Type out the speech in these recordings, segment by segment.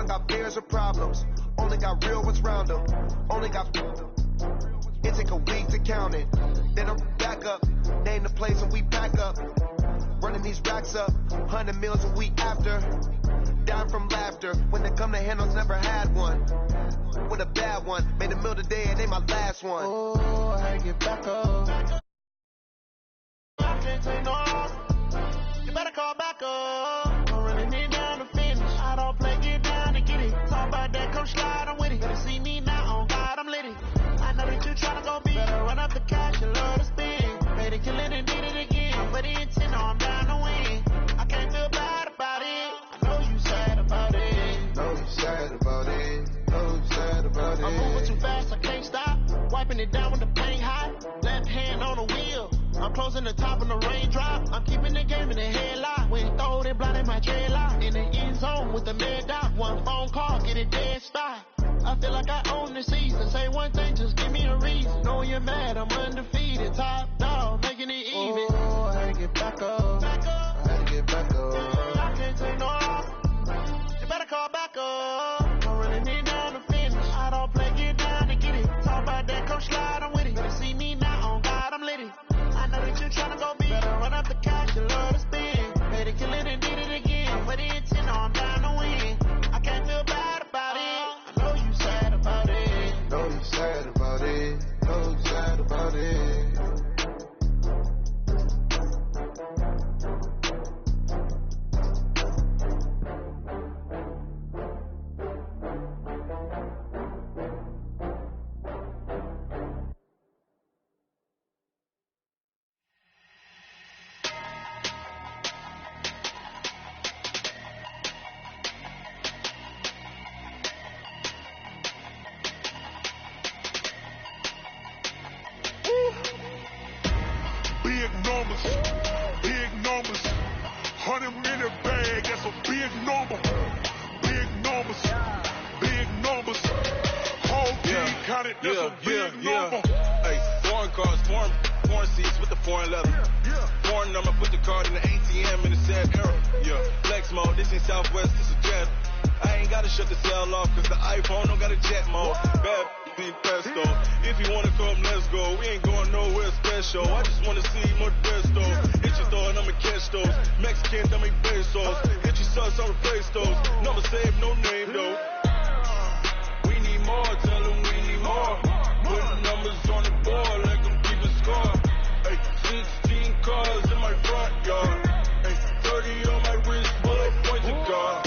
one got fears or problems. Only got real ones round them. Only got. It take a week to count it. Then I'm back up. Name the place and we pack up. Running these racks up. 100 meals a week after. Dying from laughter. When they come to handles, never had one. With a bad one. Made a meal today and they my last one. Oh, I get back up. I can't take no loss. You better call back up. I'm running it down to finish. I don't play, get down to get it. Talk about that, come slide, I'm with it. Better see me now, on God, I'm lit it. I know that you tryna go big. Better run up the cash, you love to spend. Made it, kill it, and did it again. But the intent, no, I'm down to win. I can't feel bad about it. I know you sad about it. Know you sad about it. Know you sad about it. I'm moving too fast, I can't stop. Wiping it down with the paint hot. Left hand on the wheel. I'm closing the top of the raindrop. I'm keeping the game in the headlock. When throw it, blinding my dreadlock. In the end zone with the mad dot. One phone call, get a dead spot. I feel like I own the season. Say one thing, just give me a reason. Knowing you're mad, I'm undefeated. Top dog, making it even. Oh, I had to get back up. I had to get back up. I can't take no loss. You better call back up. I'm running it down to finish. I don't play, get down to get it. Talk about that, come slide, I'm with it. Better see me now, on God, I'm lit it. I know that you tryna go big. Better run up the cash, you love to spend. Made it, kill it, and did it again. But the intent, no, I'm down to win. I can't feel bad about it. I know you sad about it. Know you sad about it. Know you sad about it. Big numbers, 100-minute bag, that's a big number. Big numbers, whole team counted, that's a big number. Hey, foreign cars, foreign seats with the foreign leather. Foreign number, put the card in the ATM in the sad era. Yeah, flex mode, this ain't Southwest, this is jet. I ain't gotta shut the cell off, cause the iPhone don't got a jet mode. Bad need pesto. If you wanna come, let's go. We ain't going nowhere special. I just wanna see more Modesto. Hit your door and I'ma catch those. Mexican, I make pesos. Hit your sus, I'll replace those. Never save no name though. We need more, tell them we need more. Putting numbers on the board, let them keep a score. Hey, 16 cars in my front yard. Hey, 30 on my wrist, bullet point to God.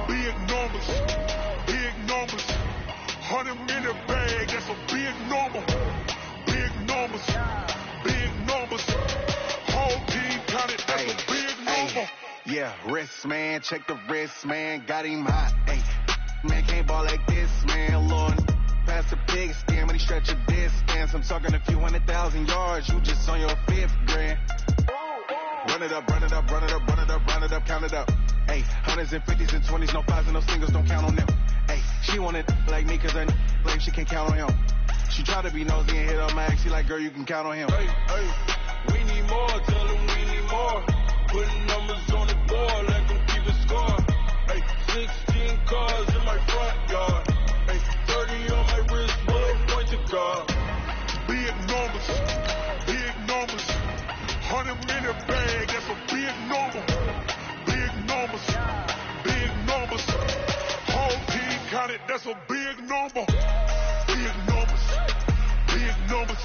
Big numbers, 100-minute bag, that's a big number. Big numbers, whole team counted, that's a big number. Yeah, wrist man, check the wrist man, got him hot. Ay, man can't ball like this, man. Lord, pass the pig skin when he stretch a distance. I'm talking a few 100,000 yards, you just on your 5th grand. Run it up, count it up. Ay, hundreds and 50s and 20s, no 5s and no singles, don't count on them. Ay, she wanted like me cause her blame she can't count on him. She tried to be nosy and hit up my ex, she like, girl, you can count on him. Hey, we need more, tell them we need more. Putting numbers on the board, let them keep a score. Hey, 16 cars in my front yard. Hey, 30 on my wrist, bullet point to God. Big numbers, 100-minute bag, that's a big number. Big numbers, whole team counted, that's a big number. Big numbers,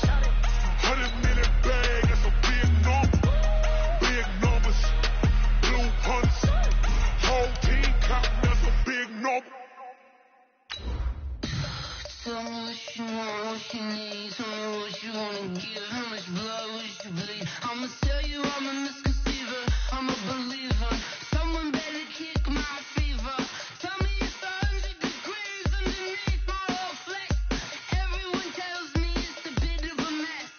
100-minute bag, that's a big number. Big numbers, blue hunts, whole team counting, that's a big number. Tell me what you want, what you need. Tell me what you wanna give. How much blood would you bleed? I'ma tell you I'm a misconceiver. I'm a believer. Someone better kick my fever. Tell me it's 100 degrees underneath my whole flex. Everyone tells me it's a bit of a mess.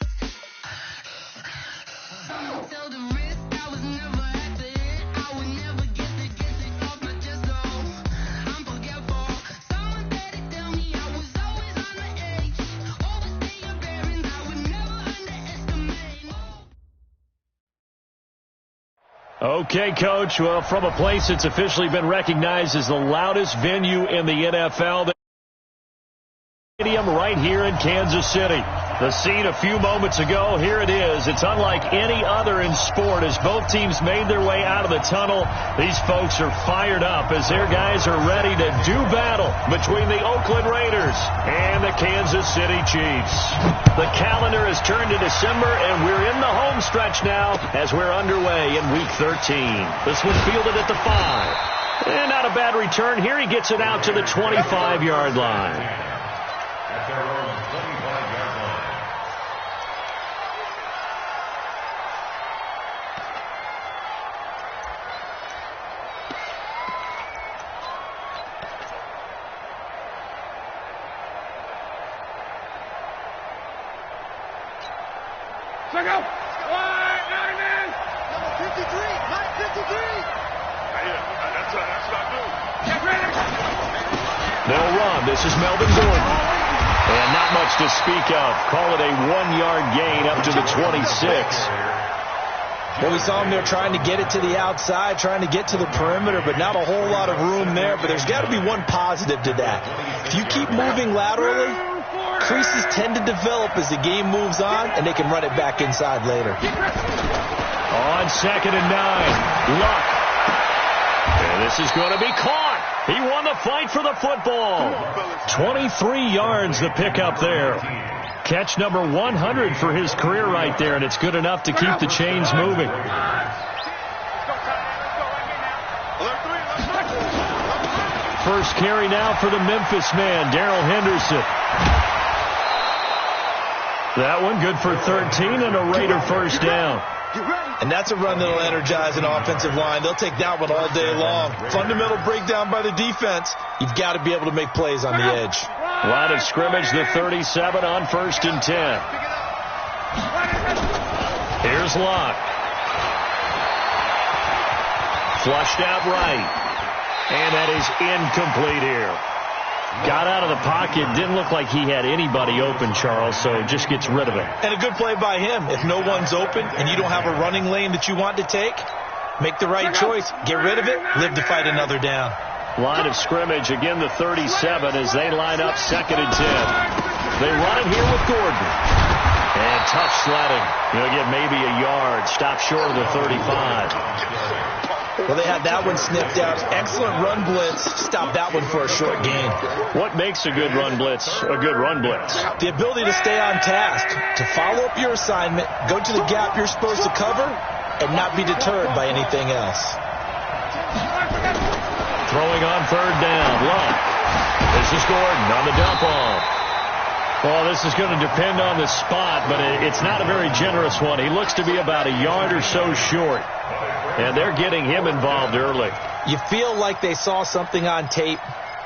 Someone tell the risk I was never at the end. I would never get it off my chest though. I'm forgetful. Someone better tell me I was always on the edge. Overstay your bearings, I would never underestimate. Okay, Coach. Well, from a place that's officially been recognized as the loudest venue in the NFL, the stadium right here in Kansas City. The scene a few moments ago, here it is. It's unlike any other in sport. As both teams made their way out of the tunnel, these folks are fired up as their guys are ready to do battle between the Oakland Raiders and the Kansas City Chiefs. The calendar has turned to December, and we're in the home stretch now as we're underway in Week 13. This one fielded at the 5. And not a bad return here. He gets it out to the 25-yard line. Check out. Number 53. That's not good. Get ready. They'll run. This is Melvin Gordon. And not much to speak of. Call it a 1-yard gain up to the 26. Well, we saw him there trying to get it to the outside, trying to get to the perimeter, but not a whole lot of room there. But there's got to be one positive to that. If you keep moving laterally, creases tend to develop as the game moves on, and they can run it back inside later. On 2nd and 9, Luck. And this is going to be caught. He won the fight for the football. 23 yards the pickup there. Catch number 100 for his career right there, and it's good enough to keep the chains moving. First carry now for the Memphis man, Darrell Henderson. That one good for 13 and a Raider first down. And that's a run that'll energize an offensive line. They'll take that one all day long. Fundamental breakdown by the defense. You've got to be able to make plays on the edge. Line of scrimmage, the 37 on 1st and 10. Here's Locke. Flushed out right. And that is incomplete here. Got out of the pocket. Didn't look like he had anybody open, Charles, so just gets rid of it. And a good play by him. If no one's open and you don't have a running lane that you want to take, make the right choice. Get rid of it. Live to fight another down. Line of scrimmage, again the 37 as they line up 2nd and 10. They run it here with Gordon. And tough sledding. He'll get maybe a yard. Stop short of the 35. Well, they had that one sniffed out. Excellent run blitz. Stop that one for a short gain. What makes a good run blitz a good run blitz? The ability to stay on task, to follow up your assignment, go to the gap you're supposed to cover, and not be deterred by anything else. Throwing on 3rd down. Luck. This is Gordon on the dump off. Well, this is going to depend on the spot, but it's not a very generous one. He looks to be about a yard or so short. And they're getting him involved early. You feel like they saw something on tape,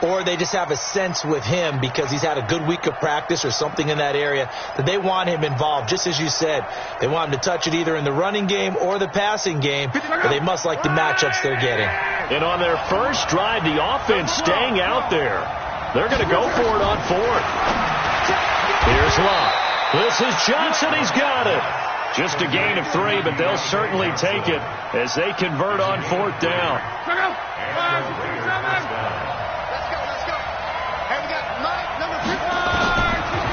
or they just have a sense with him because he's had a good week of practice or something in that area that they want him involved. Just as you said, they want him to touch it either in the running game or the passing game, but they must like the matchups they're getting. And on their first drive, the offense staying out there. They're going to go for it on 4th. Here's Locke. This is Johnson. He's got it. Just a gain of 3, but they'll certainly take it as they convert on 4th down.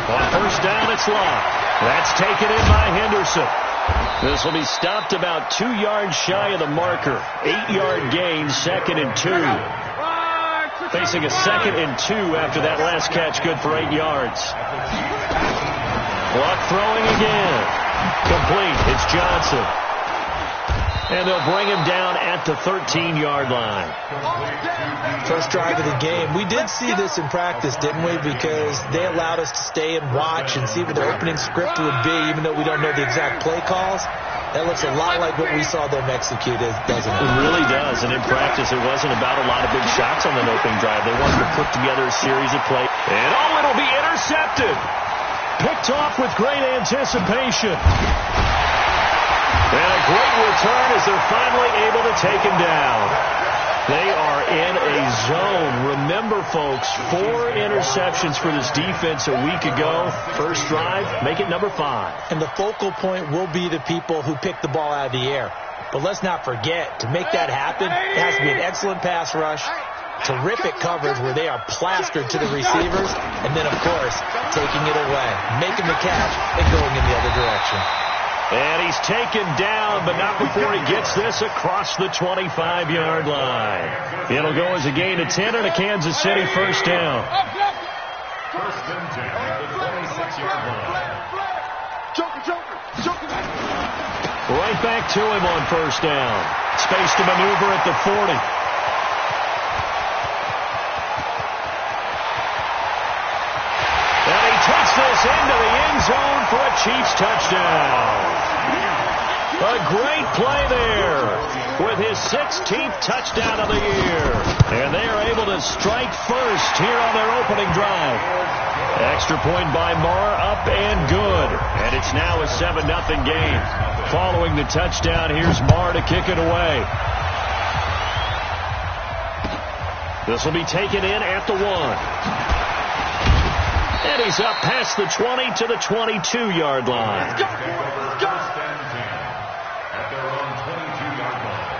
On 1st down, it's Locke. That's taken in by Henderson. This will be stopped about 2 yards shy of the marker. 8-yard gain, 2nd and 2. Facing a 2nd and 2 after that last catch, good for 8 yards. Locke throwing again. Complete. It's Johnson. And they'll bring him down at the 13-yard line. First drive of the game. We did see this in practice, didn't we? Because they allowed us to stay and watch and see what the opening script would be, even though we don't know the exact play calls. That looks a lot like what we saw them execute, doesn't it? It really does. And in practice, it wasn't about a lot of big shots on that opening drive. They wanted to put together a series of plays. And it'll be intercepted. Picked off with great anticipation. And a great return as they're finally able to take him down. They are in a zone. Remember, folks, 4 interceptions for this defense a week ago. First drive, make it number 5. And the focal point will be the people who pick the ball out of the air. But let's not forget, to make that happen, it has to be an excellent pass rush, terrific coverage where they are plastered to the receivers, and then, of course, taking it away, making the catch, and going in the other direction. And he's taken down, but not before he gets this across the 25-yard line. It'll go as a gain of 10 and a Kansas City first down. First and 10 at the 26-yard line. Right back to him on first down. Space to maneuver at the 40. And he takes this into the end zone for a Chiefs touchdown. A great play there with his 16th touchdown of the year. And they are able to strike first here on their opening drive. Extra point by Marr, up and good. And it's now a 7-0 game. Following the touchdown, here's Marr to kick it away. This will be taken in at the 1. And he's up past the 20 to the 22-yard line. At their own 22-yard line.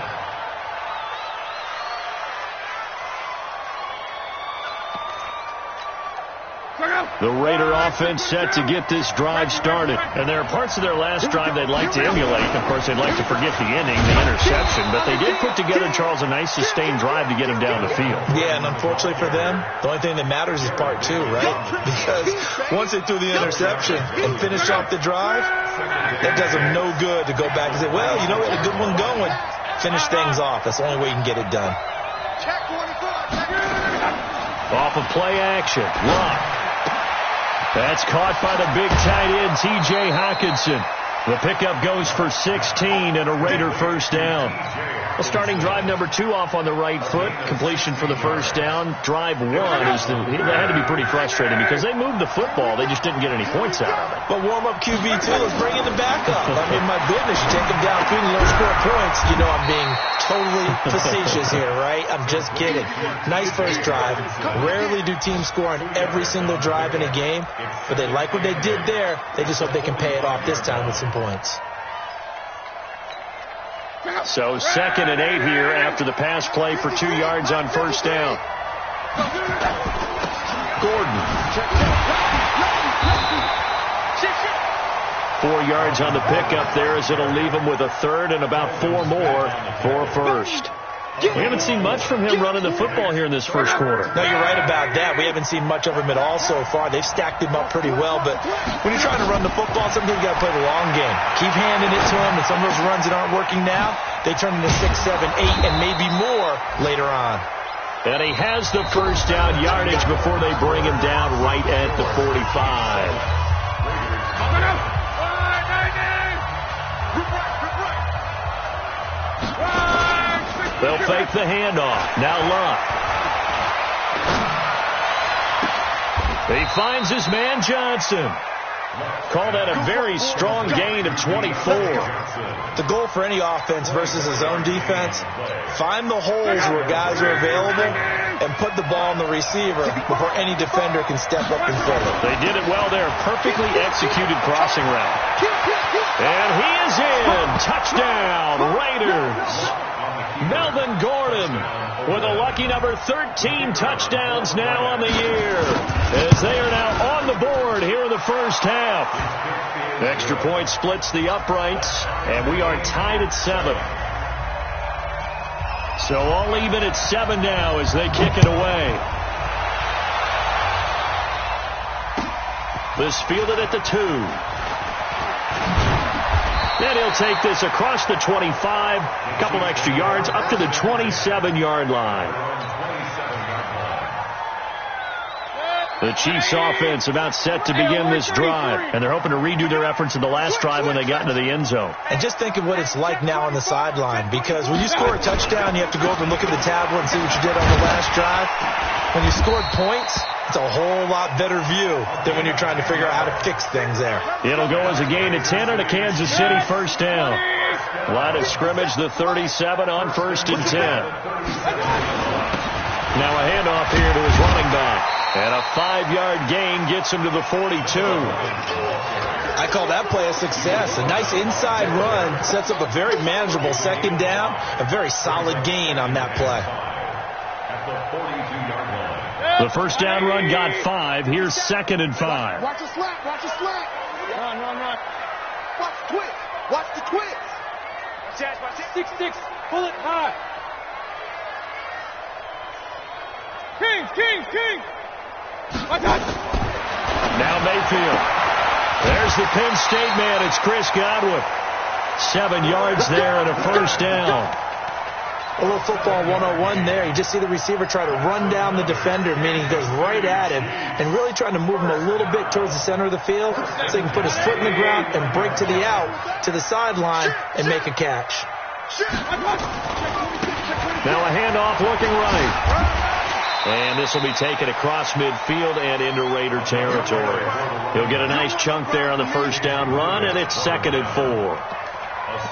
The Raider offense set to get this drive started. And there are parts of their last drive they'd like to emulate. Of course, they'd like to forget the ending, the interception. But they did put together, Charles, a nice sustained drive to get him down the field. Yeah, and unfortunately for them, the only thing that matters is part 2, right? Because once they threw the interception and finished off the drive, that does them no good to go back and say, well, you know what, a good one going. Finish things off. That's the only way you can get it done. Off of play action. Lock. That's caught by the big tight end, T.J. Hockenson. The pickup goes for 16 and a Raider first down. Well, starting drive number 2 off on the right foot. Completion for the first down. Drive 1 that had to be pretty frustrating because they moved the football. They just didn't get any points out of it. But warm-up QB2, let's bring in the backup. I mean, my goodness, you take them downfield and you don't score points. You know I'm being totally facetious here, right? I'm just kidding. Nice first drive. Rarely do teams score on every single drive in a game, but they like what they did there. They just hope they can pay it off this time with some points. So 2nd and 8 here after the pass play for 2 yards on first down. Gordon. 4 yards on the pickup there as it'll leave him with a 3rd and about 4 more for a first. We haven't seen much from him running the football here in this first quarter. No, you're right about that. We haven't seen much of him at all so far. They've stacked him up pretty well, but when you're trying to run the football, sometimes you got to play the long game. Keep handing it to him, and some of those runs that aren't working now, they turn into 6, 7, 8, and maybe more later on. And he has the first down yardage before they bring him down right at the 45. They'll fake the handoff. Now Luck. He finds his man Johnson. Call that a very strong gain of 24. The goal for any offense versus a zone defense, find the holes where guys are available and put the ball on the receiver before any defender can step up and fill it. They did it well there. Perfectly executed crossing route. And he is in. Touchdown, Raiders. Melvin Gordon with a lucky number 13 touchdowns now on the year as they are now on the board here in the first half. Extra point splits the uprights, and we are tied at 7. So all even at 7 now as they kick it away. This fielded at the 2. Then he'll take this across the 25, a couple extra yards, up to the 27-yard line. The Chiefs offense about set to begin this drive, and they're hoping to redo their efforts in the last drive when they got into the end zone. And just think of what it's like now on the sideline, because when you score a touchdown, you have to go over and look at the tablet and see what you did on the last drive. When you scored points, It's a whole lot better view than when you're trying to figure out how to fix things there. It'll go as a gain of 10 and a Kansas City first down. Line of scrimmage, the 37 on 1st and 10. Now a handoff here to his running back. And a 5-yard gain gets him to the 42. I call that play a success. A nice inside run sets up a very manageable second down. A very solid gain on that play. The first down run got 5. Here's 2nd and 5. Watch the slant. Watch the slant. Run. Watch the twist. Watch the twist. 6-6. Pull it high. King. Now Mayfield. There's the Penn State man. It's Chris Godwin. 7 yards there and a first down. A little football 101 there. You just see the receiver try to run down the defender, meaning he goes right at him and really trying to move him a little bit towards the center of the field so he can put his foot in the ground and break to the out, to the sideline, and make a catch. Now a handoff looking right. And this will be taken across midfield and into Raider territory. He'll get a nice chunk there on the first down run, and it's 2nd and 4.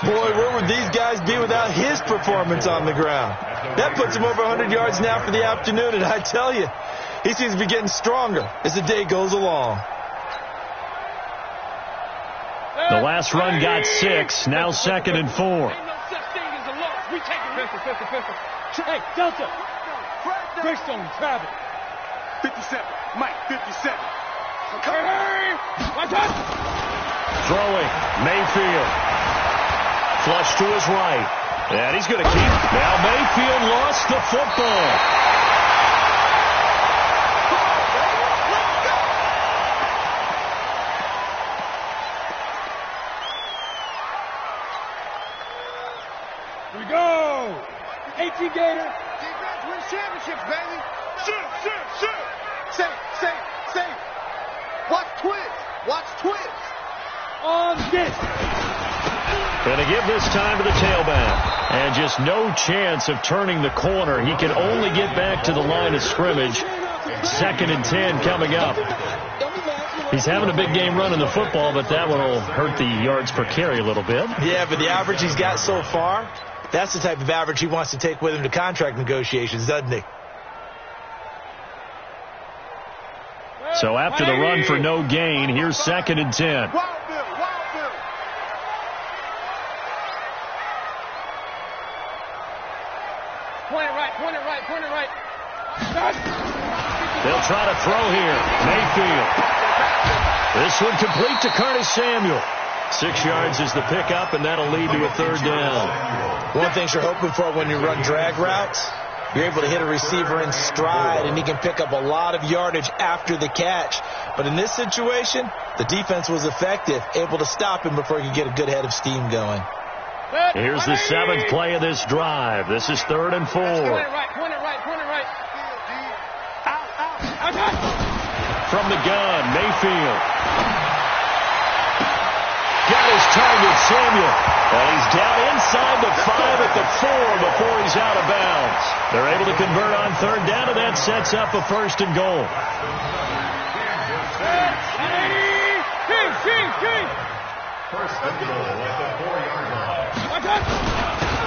Boy, where would these guys be without his performance on the ground? That puts him over 100 yards now for the afternoon, and I tell you, he seems to be getting stronger as the day goes along. The last run got 6, now 2nd and 4. Ain't no such thing as a loss. We take it. Pistol. Hey, Delta. Greystone, travel. 57. Mike, 57. Okay. Watch out. Throwing. Mayfield. Flush to his right. And he's going to keep. Now Mayfield lost the football. Here we go. 18 Gator. Defense wins championships, baby. Shoot. Say. Watch twist. On this. Going to give this time to the tailback. And just no chance of turning the corner. He can only get back to the line of scrimmage. 2nd and 10 coming up. He's having a big game running the football, but that one will hurt the yards per carry a little bit. Yeah, but the average he's got so far, that's the type of average he wants to take with him to contract negotiations, doesn't he? So after the run for no gain, here's 2nd and 10. Point it right. They'll try to throw here. Mayfield. This one complete to Curtis Samuel. 6 yards is the pickup, and that'll lead to a 3rd down. One thing you're hoping for when you run drag routes, you're able to hit a receiver in stride, and he can pick up a lot of yardage after the catch. But in this situation, the defense was effective, able to stop him before he could get a good head of steam going. Here's the 7th play of this drive. This is 3rd and 4. Point it right. From the gun, Mayfield. Got his target, Samuel. And he's down inside the 5 at the 4 before he's out of bounds. They're able to convert on 3rd down, and that sets up a 1st and goal. King. First and goal at the 4-yard line.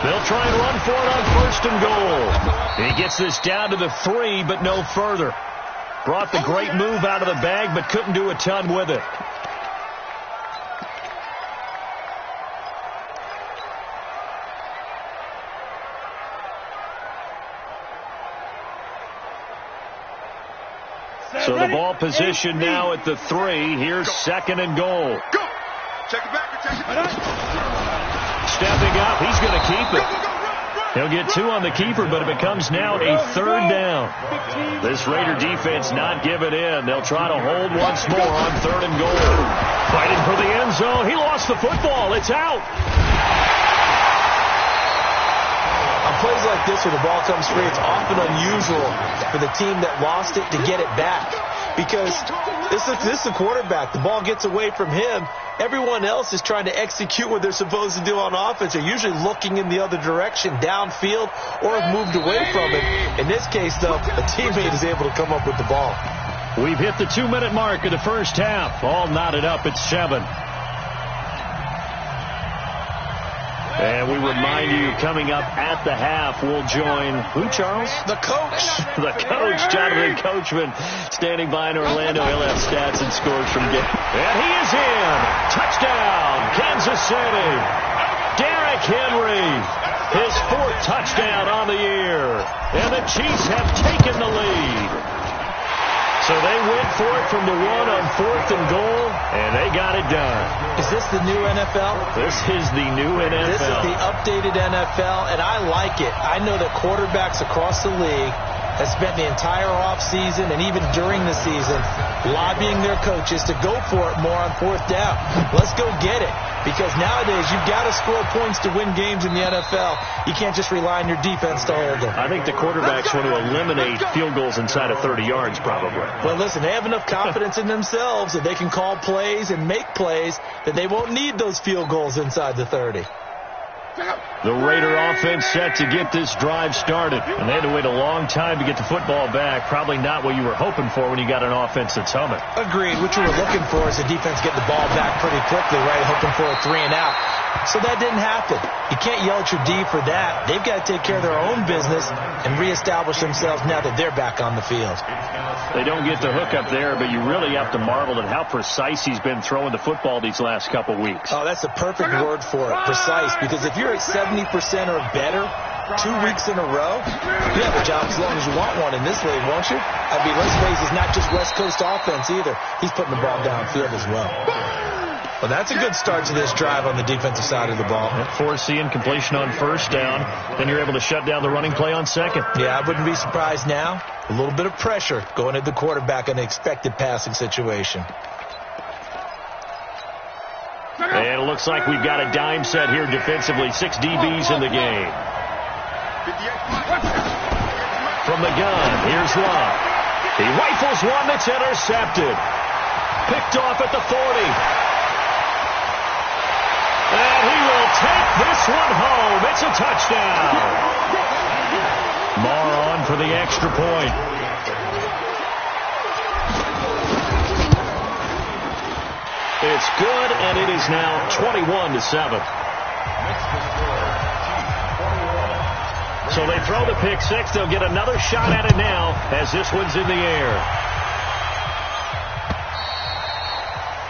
They'll try and run for it on 1st and goal. He gets this down to the 3, but no further. Brought the great move out of the bag, but couldn't do a ton with it. So the ball position now at the 3. Here's 2nd and goal. Go! Check it back. Stepping up, he's going to keep it. He'll get 2 on the keeper, but it becomes now a 3rd down. This Raider defense not giving in. They'll try to hold once more on 3rd and goal. Fighting for the end zone. He lost the football. It's out. On plays like this where the ball comes free, it's often unusual for the team that lost it to get it back. Because this is the quarterback. The ball gets away from him. Everyone else is trying to execute what they're supposed to do on offense. They're usually looking in the other direction, downfield, or have moved away from it. In this case, though, a teammate is able to come up with the ball. We've hit the 2-minute mark of the first half. All knotted up at 7. And we remind you, coming up at the half, we'll join who, Charles? The coach. The coach, Jonathan Coachman, standing by in Orlando. He'll have stats and scores from game. And he is in. Touchdown, Kansas City. Derrick Henry, his 4th touchdown on the year. And the Chiefs have taken the lead. So they went for it from the 1 on 4th and goal, and they got it done. Is this the new NFL? This is the new NFL. This is the updated NFL, and I like it. I know that quarterbacks across the league have spent the entire offseason and even during the season lobbying their coaches to go for it more on 4th down. Let's go get it. Because nowadays, you've got to score points to win games in the NFL. You can't just rely on your defense to hold them. I think the quarterbacks want to eliminate field goals inside of 30 yards, probably. Well, listen, they have enough confidence in themselves that they can call plays and make plays that they won't need those field goals inside the 30. The Raider offense set to get this drive started. And they had to wait a long time to get the football back. Probably not what you were hoping for when you got an offense that's humming. Agreed. What you were looking for is the defense getting the ball back pretty quickly, right? Hoping for a 3 and out. So that didn't happen. You can't yell at your D for that. They've got to take care of their own business and reestablish themselves now that they're back on the field. They don't get the hook up there, but you really have to marvel at how precise he's been throwing the football these last couple weeks. Oh, that's the perfect word for it, precise. Because if you're at 70% or better 2 weeks in a row, you have a job as long as you want one in this league, won't you? I mean, let's face it, it's not just West Coast offense either. He's putting the ball downfield as well. Well, that's a good start to this drive on the defensive side of the ball. Forcing completion on 1st down. Then you're able to shut down the running play on 2nd. Yeah, I wouldn't be surprised now. A little bit of pressure going at the quarterback in an expected passing situation. And it looks like we've got a dime set here defensively. 6 DBs in the game. From the gun, here's Love. He rifles one that's intercepted. Picked off at the 40. And he will take this one home. It's a touchdown. Marr on for the extra point. It's good, and it is now 21-7. So they throw the pick 6. They'll get another shot at it now as this one's in the air.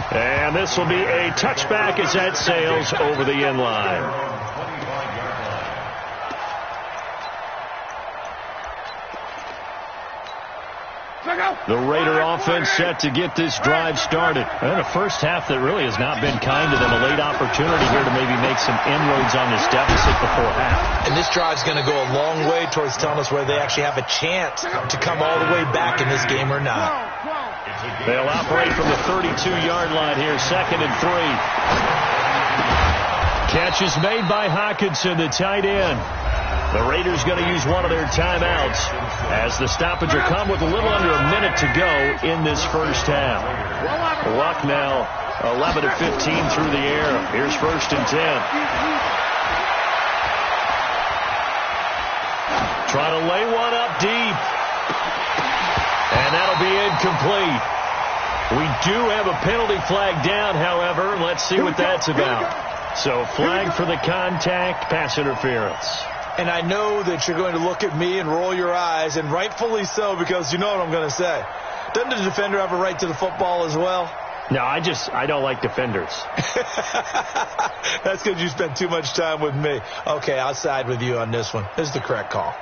And this will be a touchback as that sails over the end line. The Raider offense set to get this drive started. And a first half that really has not been kind to them. A late opportunity here to maybe make some inroads on this deficit before half. And this drive's going to go a long way towards telling us whether they actually have a chance to come all the way back in this game or not. They'll operate from the 32-yard line here, 2nd and 3. Catch is made by Hockenson, the tight end. The Raiders going to use one of their timeouts as the stoppage will come with a little under a minute to go in this first half. Luck now 11 of 15 through the air. Here's 1st and 10. Try to lay one up deep. And that'll be incomplete. We do have a penalty flag down, however. Let's see what that's about. So flag for the contact, pass interference. And I know that you're going to look at me and roll your eyes, and rightfully so, because you know what I'm going to say. Doesn't the defender have a right to the football as well? No, I don't like defenders. That's because you spent too much time with me. Okay, I'll side with you on this one. This is the correct call.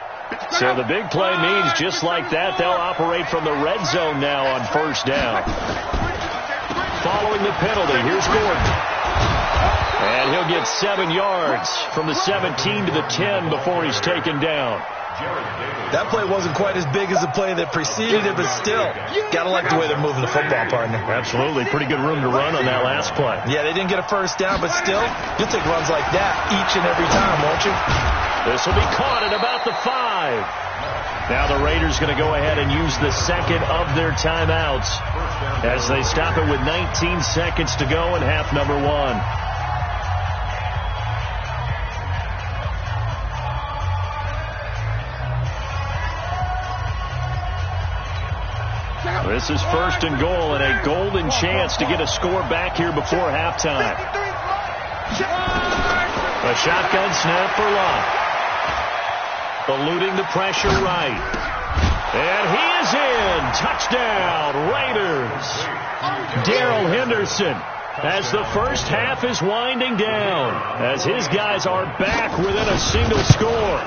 So the big play means just like that, they'll operate from the red zone now on 1st down. Following the penalty, here's Gordon. And he'll get 7 yards from the 17 to the 10 before he's taken down. That play wasn't quite as big as the play that preceded it, but still, got to like the way they're moving the football, partner. Absolutely. Pretty good room to run on that last play. Yeah, they didn't get a 1st down, but still, you'll take runs like that each and every time, won't you? This will be caught at about the 5. Now the Raiders going to go ahead and use the 2nd of their timeouts as they stop it with 19 seconds to go in half number 1. This is 1st and goal and a golden chance to get a score back here before halftime. A shotgun snap for Locke. Eluding the pressure right. And he is in. Touchdown, Raiders. Darrell Henderson, as the first half is winding down, as his guys are back within a single score.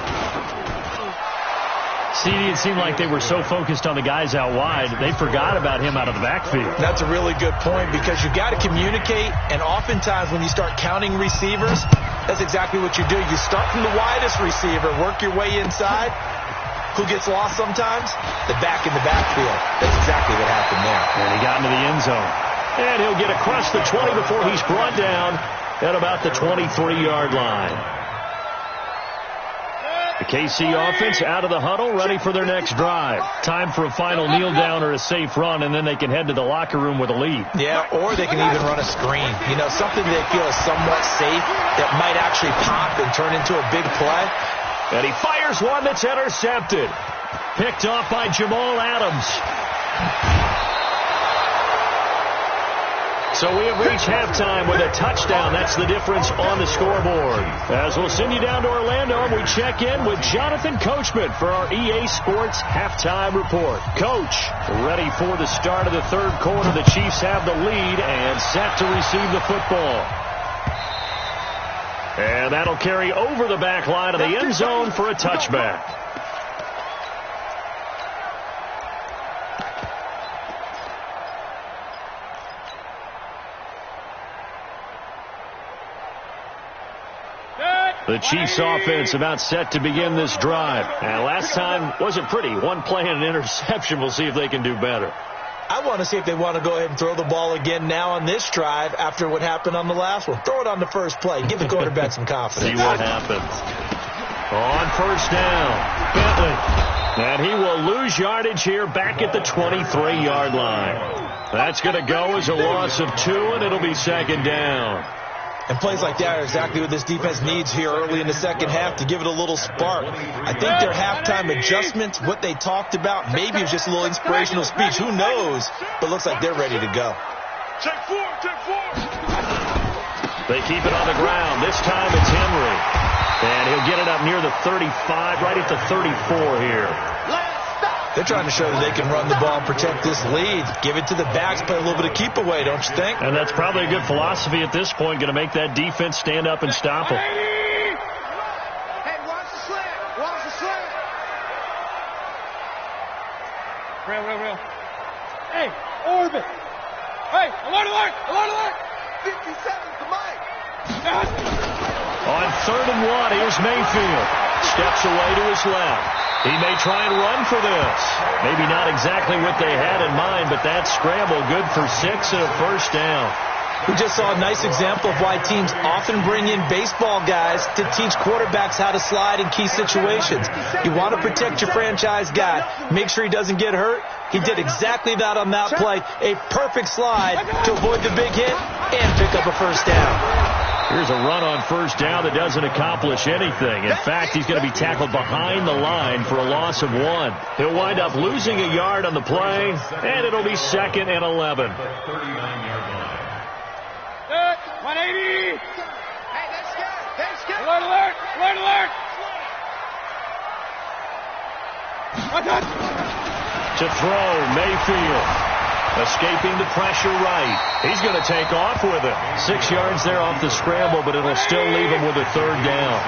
CD, it seemed like they were so focused on the guys out wide, they forgot about him out of the backfield. That's a really good point, because you got to communicate, and oftentimes when you start counting receivers, that's exactly what you do. You start from the widest receiver, work your way inside. Who gets lost sometimes? The back in the backfield. That's exactly what happened there. And he got into the end zone. And he'll get across the 20 before he's brought down at about the 23-yard line. The KC offense out of the huddle, ready for their next drive. Time for a final kneel down or a safe run, and then they can head to the locker room with a lead. Yeah, or they can even run a screen. You know, something they feel is somewhat safe that might actually pop and turn into a big play. And he fires one that's intercepted. Picked off by Jamal Adams. So we have reached halftime with a touchdown. That's the difference on the scoreboard. As we'll send you down to Orlando, and we check in with Jonathan Coachman for our EA Sports Halftime Report. Coach, ready for the start of the third quarter. The Chiefs have the lead and set to receive the football. And that'll carry over the back line of the end zone for a touchback. The Chiefs offense about set to begin this drive. And last time wasn't pretty. One play and an interception. We'll see if they can do better. I want to see if they want to go ahead and throw the ball again now on this drive after what happened on the last one. Throw it on the first play. Give the quarterback some confidence. See what happens. On first down, Bentley. And he will lose yardage here back at the 23-yard line. That's going to go as a loss of 2, and it'll be 2nd down. And plays like that are exactly what this defense needs here early in the second half to give it a little spark. I think their halftime adjustments, what they talked about, maybe it was just a little inspirational speech. Who knows? But it looks like they're ready to go. Check 4, check 4. They keep it on the ground. This time it's Henry. And he'll get it up near the 35, right at the 34 here. They're trying to show that they can run the ball and protect this lead. Give it to the backs, play a little bit of keep away, don't you think? And that's probably a good philosophy at this point, going to make that defense stand up and stop them. Hey, watch the slant. Watch the slant. Real. Hey, orbit. Hey, alert. 57 to Mike. On 3rd and 1, here's Mayfield. Steps away to his left. He may try and run for this. Maybe not exactly what they had in mind, but that scramble good for 6 and a first down. We just saw a nice example of why teams often bring in baseball guys to teach quarterbacks how to slide in key situations. You want to protect your franchise guy. Make sure he doesn't get hurt. He did exactly that on that play. A perfect slide to avoid the big hit and pick up a first down. Here's a run on first down that doesn't accomplish anything. In fact, he's going to be tackled behind the line for a loss of 1. He'll wind up losing a yard on the play, and it'll be 2nd and 11. 180. Hey, that's good. Alert. To throw, Mayfield. Escaping the pressure right. He's going to take off with it. 6 yards there off the scramble, but it'll still leave him with a 3rd down.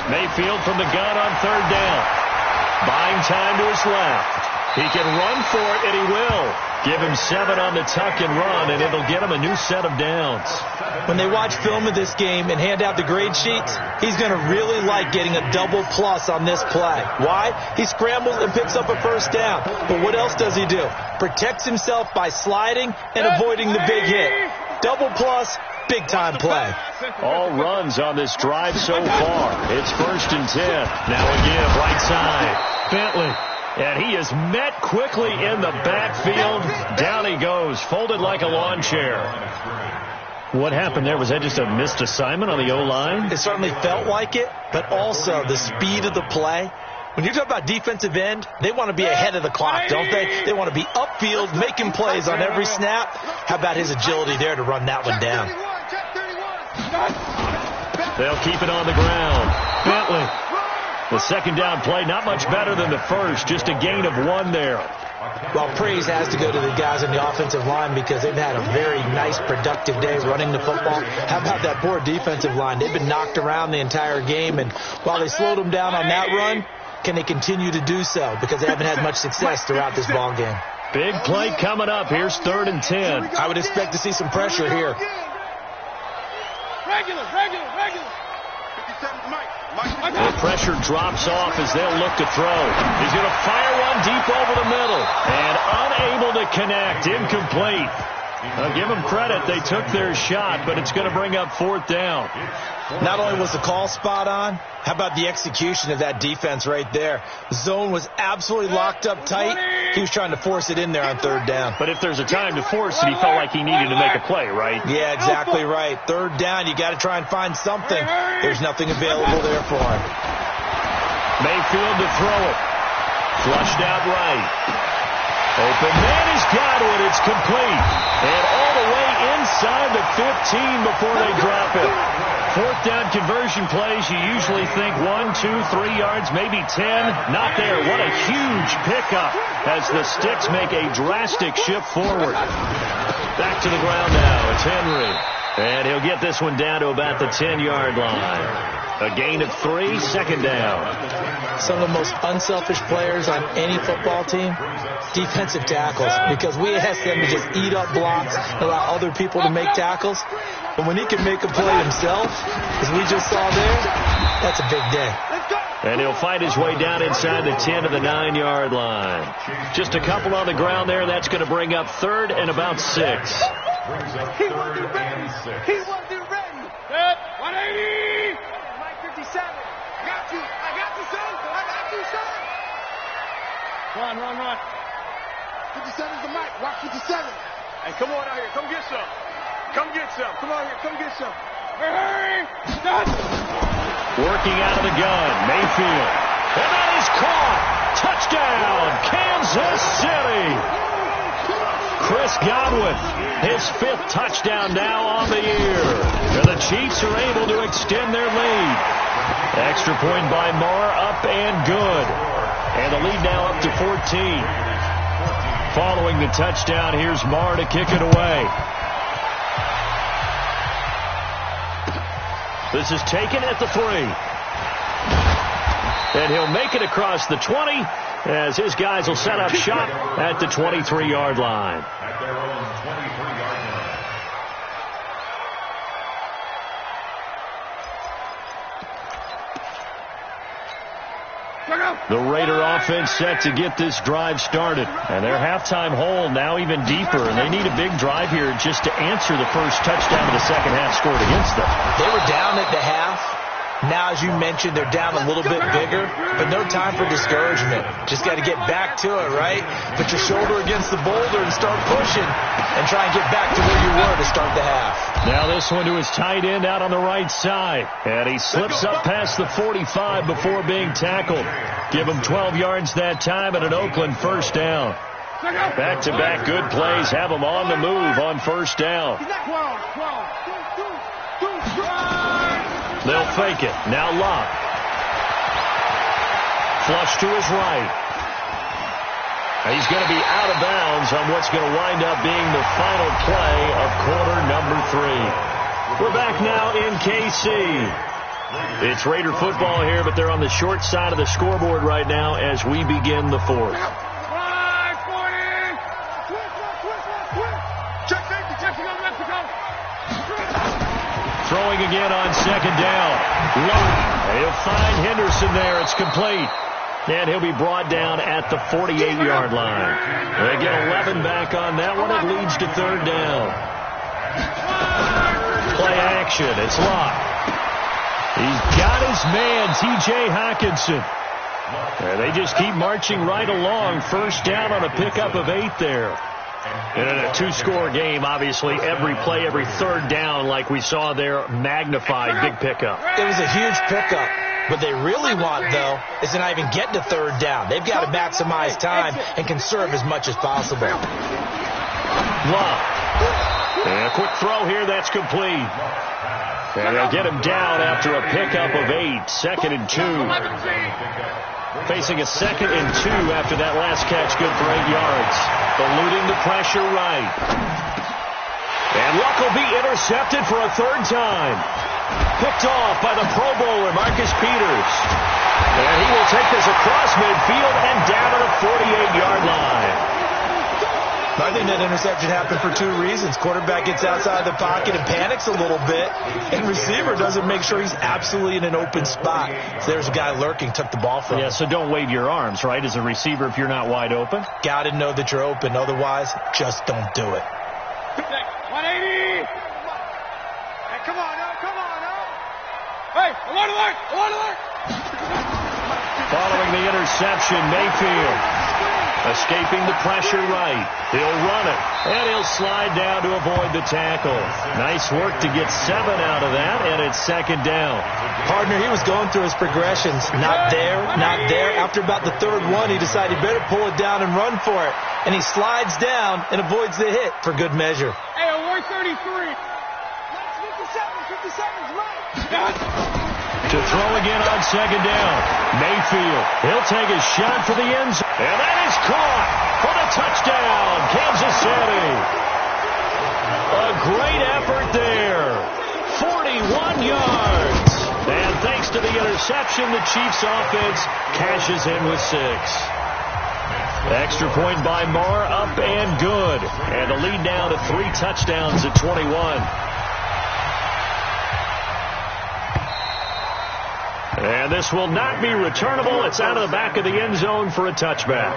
Mayfield from the gun on 3rd down. Buying time to his left. He can run for it, and he will. Give him 7 on the tuck and run, and it'll get him a new set of downs. When they watch film of this game and hand out the grade sheets, he's going to really like getting a double plus on this play. Why? He scrambles and picks up a first down. But what else does he do? Protects himself by sliding and avoiding the big hit. Double plus, big time play. All runs on this drive so far. It's 1st and 10. Now a give, right side. Bentley. And he is met quickly in the backfield. Down he goes, folded like a lawn chair. What happened there? Was that just a missed assignment on the O-line? It certainly felt like it, but also the speed of the play. When you talk about defensive end, they want to be ahead of the clock, don't they? They want to be upfield, making plays on every snap. How about his agility there to run that one down? They'll keep it on the ground. Bentley. The second down play, not much better than the first, just a gain of 1 there. Well, praise has to go to the guys on the offensive line because they've had a very nice, productive day running the football. How about that poor defensive line? They've been knocked around the entire game, and while they slowed them down on that run, can they continue to do so? Because they haven't had much success throughout this ball game. Big play coming up. Here's 3rd and 10. I would expect to see some pressure here. Regular. The pressure drops off as they'll look to throw. He's going to fire one deep over the middle. And unable to connect. Incomplete. I'll give them credit. They took their shot, but it's going to bring up 4th down. Not only was the call spot on, how about the execution of that defense right there? Zone was absolutely locked up tight. He was trying to force it in there on 3rd down. But if there's a time to force it, he felt like he needed to make a play, right? Yeah, exactly right. 3rd down, you got to try and find something. There's nothing available there for him. Mayfield to throw it. Flushed out right. Open man is Godwin. It's complete. And all the way inside the 15 before they drop it. 4th down conversion plays, you usually think 1, 2, 3 yards, maybe 10. Not there. What a huge pickup as the Sticks make a drastic shift forward. Back to the ground now. It's Henry. And he'll get this one down to about the 10-yard line. A gain of 3, 2nd down. Some of the most unselfish players on any football team, defensive tackles, because we ask them to just eat up blocks, allow other people to make tackles. But when he can make a play himself, as we just saw there, that's a big day. And he'll fight his way down inside the 10 to the 9-yard line. Just a couple on the ground there. That's going to bring up 3rd and about 6. He wasn't ready. Set, 180. Mike 57. I got you, son. Run. 57 is the mic. Watch 57. Hey, come on out here. Come get some. Come on here. Come get some. Hurry. Stop. Working out of the gun. Mayfield. And that is caught. Touchdown, Kansas City. Chris Godwin, his 5th touchdown now on the year. And the Chiefs are able to extend their lead. Extra point by Marr, up and good. And the lead now up to 14. Following the touchdown, here's Marr to kick it away. This is taken at the 3. And he'll make it across the 20 as his guys will set up shop at the 23-yard line. The Raider offense set to get this drive started. And their halftime hole now even deeper. And they need a big drive here just to answer the first touchdown of the second half scored against them. They were down at the half. Now, as you mentioned, they're down a little bit bigger, but no time for discouragement. Just got to get back to it, right? Put your shoulder against the boulder and start pushing and try and get back to where you were to start the half. Now this one to his tight end out on the right side. And he slips up past the 45 before being tackled. Give him 12 yards that time and an Oakland 1st down. Back-to-back good plays have him on the move on 1st down. They'll fake it. Now Locke. Flush to his right. He's going to be out of bounds on what's going to wind up being the final play of quarter number 3. We're back now in KC. It's Raider football here, but they're on the short side of the scoreboard right now as we begin the 4th. Throwing again on 2nd down. He'll find Henderson there. It's complete. And he'll be brought down at the 48-yard line. They get 11 back on that one. It leads to 3rd down. Play action. It's Locke. He's got his man, T.J. Hockenson. They just keep marching right along. 1st down on a pickup of 8 there. And in a 2-score game, obviously, every play, every 3rd down, like we saw there, magnified, big pickup. It was a huge pickup. What they really want, though, is to not even get to third down. They've got to maximize time and conserve as much as possible. Love. And a quick throw here, that's complete. And they'll get him down after a pickup of 8, 2nd and 2. Facing a 2nd and 2 after that last catch, good for 8 yards. Eluding the pressure right. And Luck will be intercepted for a 3rd time. Picked off by the Pro Bowler, Marcus Peters. And he will take this across midfield and down to the 48-yard line. I think that interception happened for 2 reasons. Quarterback gets outside the pocket and panics a little bit, and receiver doesn't make sure he's absolutely in an open spot. So there's a guy lurking, took the ball from him. Yeah, so don't wave your arms, right, as a receiver if you're not wide open. Got to know that you're open. Otherwise, just don't do it. 180! Hey, come on, now. Hey, I want to work. Following the interception, Mayfield escaping the pressure right. He'll run it, and he'll slide down to avoid the tackle. Nice work to get 7 out of that, and it's 2nd down. Partner, he was going through his progressions. Not there, not there. After about the 3rd one, he decided he better pull it down and run for it. And he slides down and avoids the hit for good measure. Hey, 133. 57's right. To throw again on 2nd down. Mayfield, he'll take a shot for the end zone. And that is caught for the touchdown, Kansas City. A great effort there. 41 yards. And thanks to the interception, the Chiefs offense cashes in with 6. Extra point by Marr, up and good. And the lead now to 3 touchdowns at 21. And this will not be returnable. It's out of the back of the end zone for a touchback.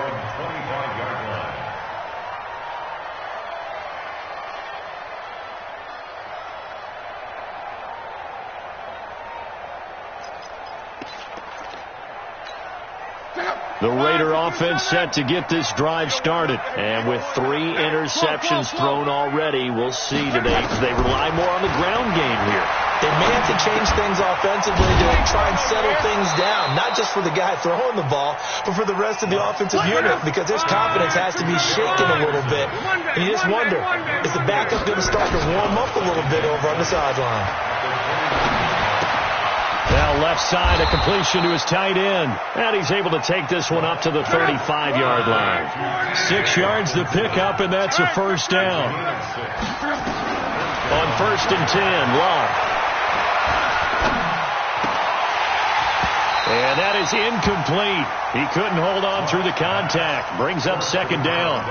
The Raider offense set to get this drive started. And with 3 interceptions thrown already, we'll see today if they rely more on the ground game here. They may have to change things offensively to try and settle things down, not just for the guy throwing the ball, but for the rest of the offensive unit, because their confidence has to be shaken a little bit. And you just wonder, is the backup going to start to warm up a little bit over on the sideline? Now left side, a completion to his tight end. And he's able to take this one up to the 35-yard line. 6 yards to pick up, and that's a 1st down. On 1st and 10, Love. And that is incomplete. He couldn't hold on through the contact. Brings up 2nd down.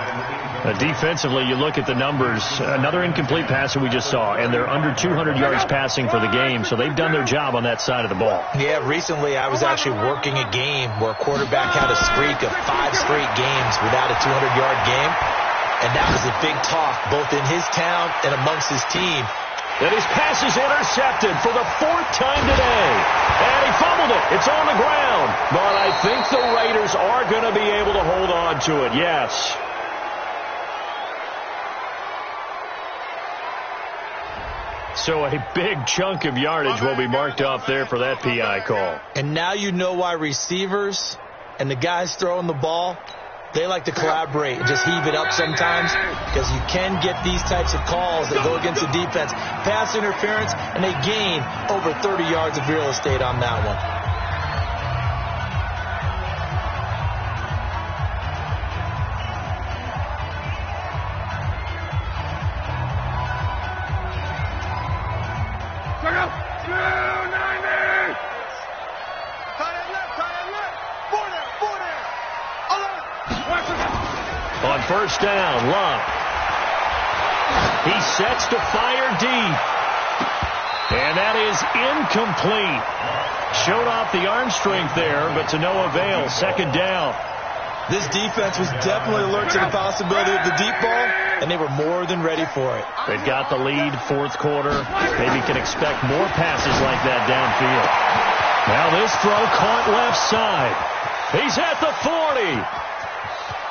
Defensively, you look at the numbers. Another incomplete pass that we just saw, and they're under 200 yards passing for the game, so they've done their job on that side of the ball. Yeah, recently I was actually working a game where a quarterback had a streak of 5 straight games without a 200-yard game, and that was a big talk both in his town and amongst his team. And his pass is intercepted for the 4th time today. And he fumbled it. It's on the ground. But I think the Raiders are going to be able to hold on to it, yes. So a big chunk of yardage will be marked off there for that PI call. And now you know why receivers and the guys throwing the ball, they like to collaborate and just heave it up sometimes, because you can get these types of calls that go against the defense. Pass interference, and they gain over 30 yards of real estate on that one. On 1st down, Love. He sets to fire deep. And that is incomplete. Showed off the arm strength there, but to no avail. 2nd down. This defense was definitely alert to the possibility of the deep ball, and they were more than ready for it. They've got the lead, 4th quarter. Maybe can expect more passes like that downfield. Now this throw caught left side. He's at the 40.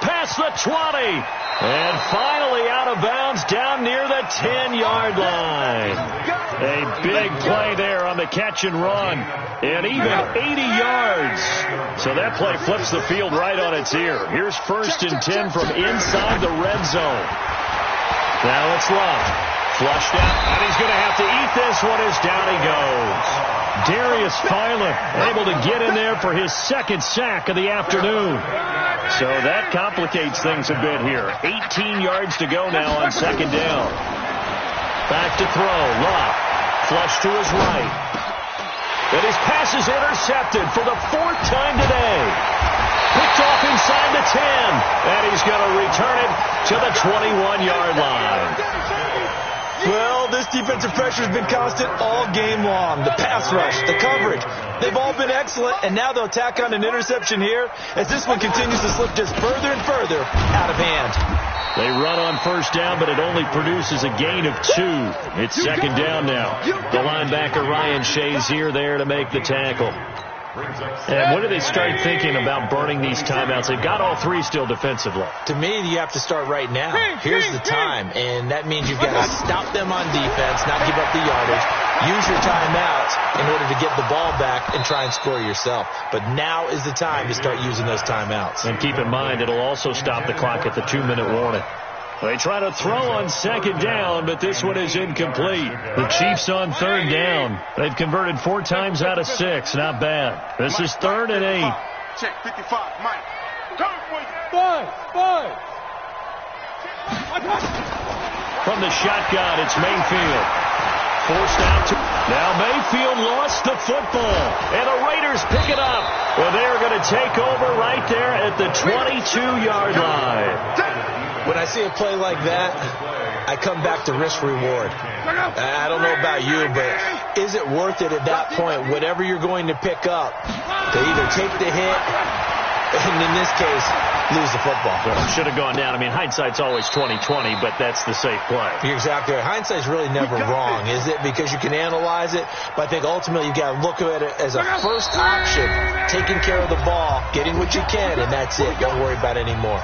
Past the 20. And finally out of bounds down near the 10-yard line. A big play there on the catch and run. And even 80 yards. So that play flips the field right on its ear. Here's 1st and 10 from inside the red zone. Now it's Love. Flushed out, and he's going to have to eat this one as down he goes. Darius Philo able to get in there for his 2nd sack of the afternoon. So that complicates things a bit here. 18 yards to go now on 2nd down. Back to throw. Love. Flush to his right. And his pass is intercepted for the 4th time today. Picked off inside the 10. And he's going to return it to the 21-yard line. Well, this defensive pressure has been constant all game long. The pass rush, the coverage, they've all been excellent, and now they'll tack on an interception here as this one continues to slip just further and further out of hand. They run on 1st down, but it only produces a gain of 2. It's 2nd down now. The linebacker Ryan Shazier there to make the tackle. And when do they start thinking about burning these timeouts? They've got all 3 still defensively. To me, you have to start right now. Here's the time, and that means you've got to stop them on defense, not give up the yardage, use your timeouts in order to get the ball back and try and score yourself. But now is the time to start using those timeouts. And keep in mind, it'll also stop the clock at the 2-minute warning. They try to throw on 2nd down, but this one is incomplete. The Chiefs on 3rd down. They've converted 4 times out of 6. Not bad. This is 3rd and 8. Check 55, Mike. From the shotgun, it's Mayfield. Forced out to... Now Mayfield lost the football. And the Raiders pick it up. Well, they're going to take over right there at the 22-yard line. When I see a play like that, I come back to risk-reward. I don't know about you, but is it worth it at that point, whatever you're going to pick up, to either take the hit and, in this case, lose the football? Well, should have gone down. I mean, hindsight's always 20/20, but that's the safe play. You're exactly right. Hindsight's really never wrong, is it? Because you can analyze it, but I think ultimately you got to look at it as a first option, taking care of the ball, getting what you can, and that's it. Don't worry about it anymore.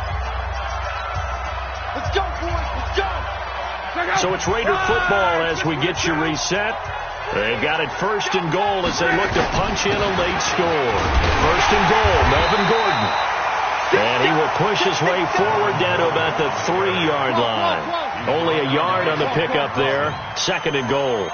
Let's go, boys. Let's go. So it's Raider football as we get you reset. They've got it 1st and goal as they look to punch in a late score. 1st and goal, Melvin Gordon. And he will push his way forward down to about the 3-yard line. Only a yard on the pickup there. 2nd and goal.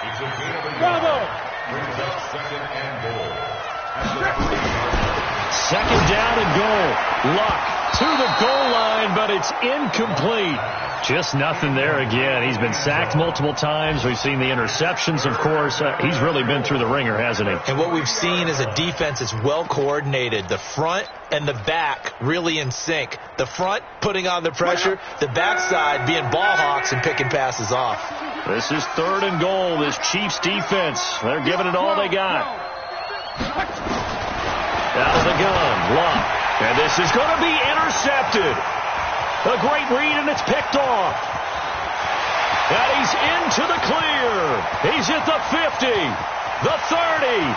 2nd down and goal. Luck to the goal line, but it's incomplete. Just nothing there again. He's been sacked multiple times. We've seen the interceptions, of course. He's really been through the ringer, hasn't he? And what we've seen is a defense that's well coordinated. The front and the back really in sync. The front putting on the pressure, the backside being ball hawks and picking passes off. This is 3rd and goal. This Chiefs defense, they're giving it all they got. Out of the gun, Luck. And this is going to be intercepted. A great read, and it's picked off. And he's into the clear. He's at the 50, the 30,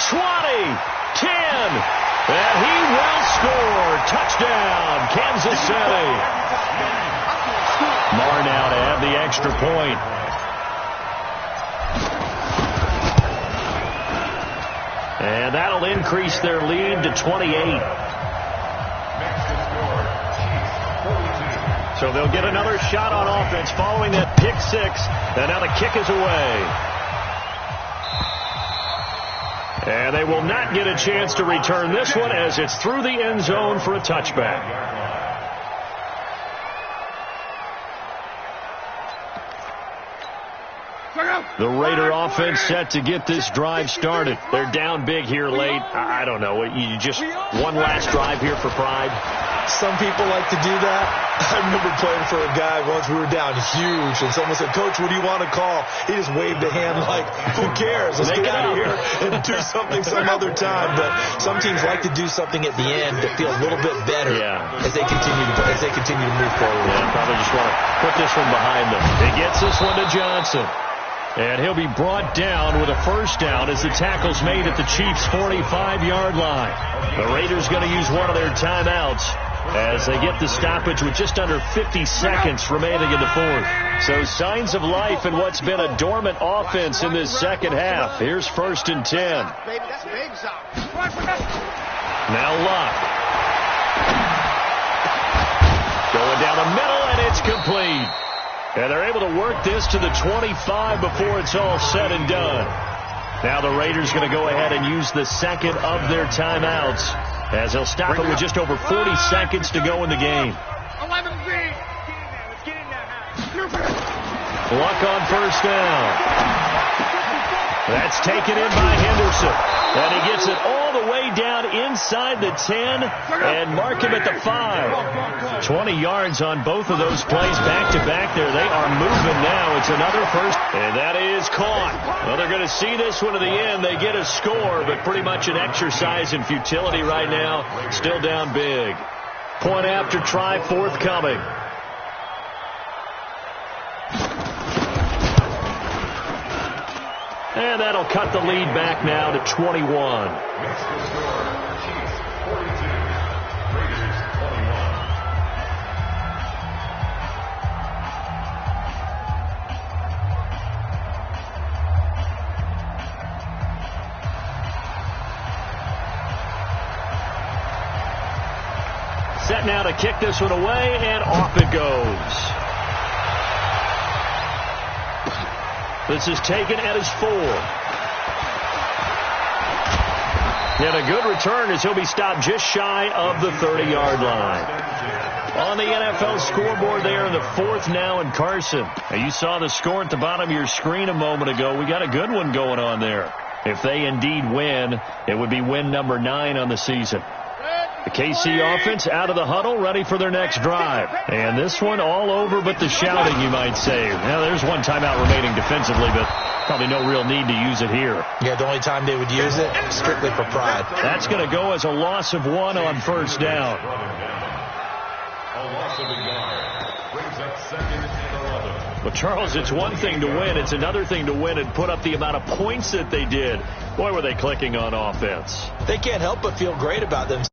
20, 10. And he will score. Touchdown, Kansas City. Marr now to have the extra point. And that'll increase their lead to 28. So they'll get another shot on offense following that pick 6. And now the kick is away. And they will not get a chance to return this one as it's through the end zone for a touchback. The Raider offense set to get this drive started. They're down big here late. I don't know. You just one last drive here for pride. Some people like to do that. I remember playing for a guy once. We were down huge, and someone said, "Coach, what do you want to call?" He just waved a hand like, "Who cares? Let's get out of here and do something some other time." But some teams like to do something at the end to feel a little bit better as they continue to move forward. Yeah, probably just want to put this one behind them. He gets this one to Johnson. And he'll be brought down with a 1st down as the tackle's made at the Chiefs' 45-yard line. The Raiders going to use one of their timeouts. as they get the stoppage with just under 50 seconds remaining in the fourth. So signs of life in what's been a dormant offense in this second half. Here's 1st and 10. Now Luck. Going down the middle, and it's complete. And they're able to work this to the 25 before it's all said and done. Now the Raiders going to go ahead and use the second of their timeouts, as they'll stop it with just over 40 seconds to go in the game. Luck on 1st down. That's taken in by Henderson. And he gets it all the way down inside the 10 and mark him at the 5. 20 yards on both of those plays back-to-back there. They are moving now. It's another first, and that is caught. Well, they're going to see this one to the end. They get a score, but pretty much an exercise in futility right now. Still down big. Point after try forthcoming. And that'll cut the lead back now to 21. Set now to kick this one away, and off it goes. This is taken at his 4. And a good return as he'll be stopped just shy of the 30-yard line. On the NFL scoreboard there in the 4th now in Carson. Now you saw the score at the bottom of your screen a moment ago. We got a good one going on there. If they indeed win, it would be win number 9 on the season. The KC offense out of the huddle, ready for their next drive. And this one all over but the shouting, you might say. Now, there's one timeout remaining defensively, but probably no real need to use it here. Yeah, the only time they would use it, strictly for pride. That's going to go as a loss of 1 on 1st down. A loss of a yard brings up 2nd and 11. Well, Charles, it's one thing to win. It's another thing to win and put up the amount of points that they did. Boy, were they clicking on offense. They can't help but feel great about themselves.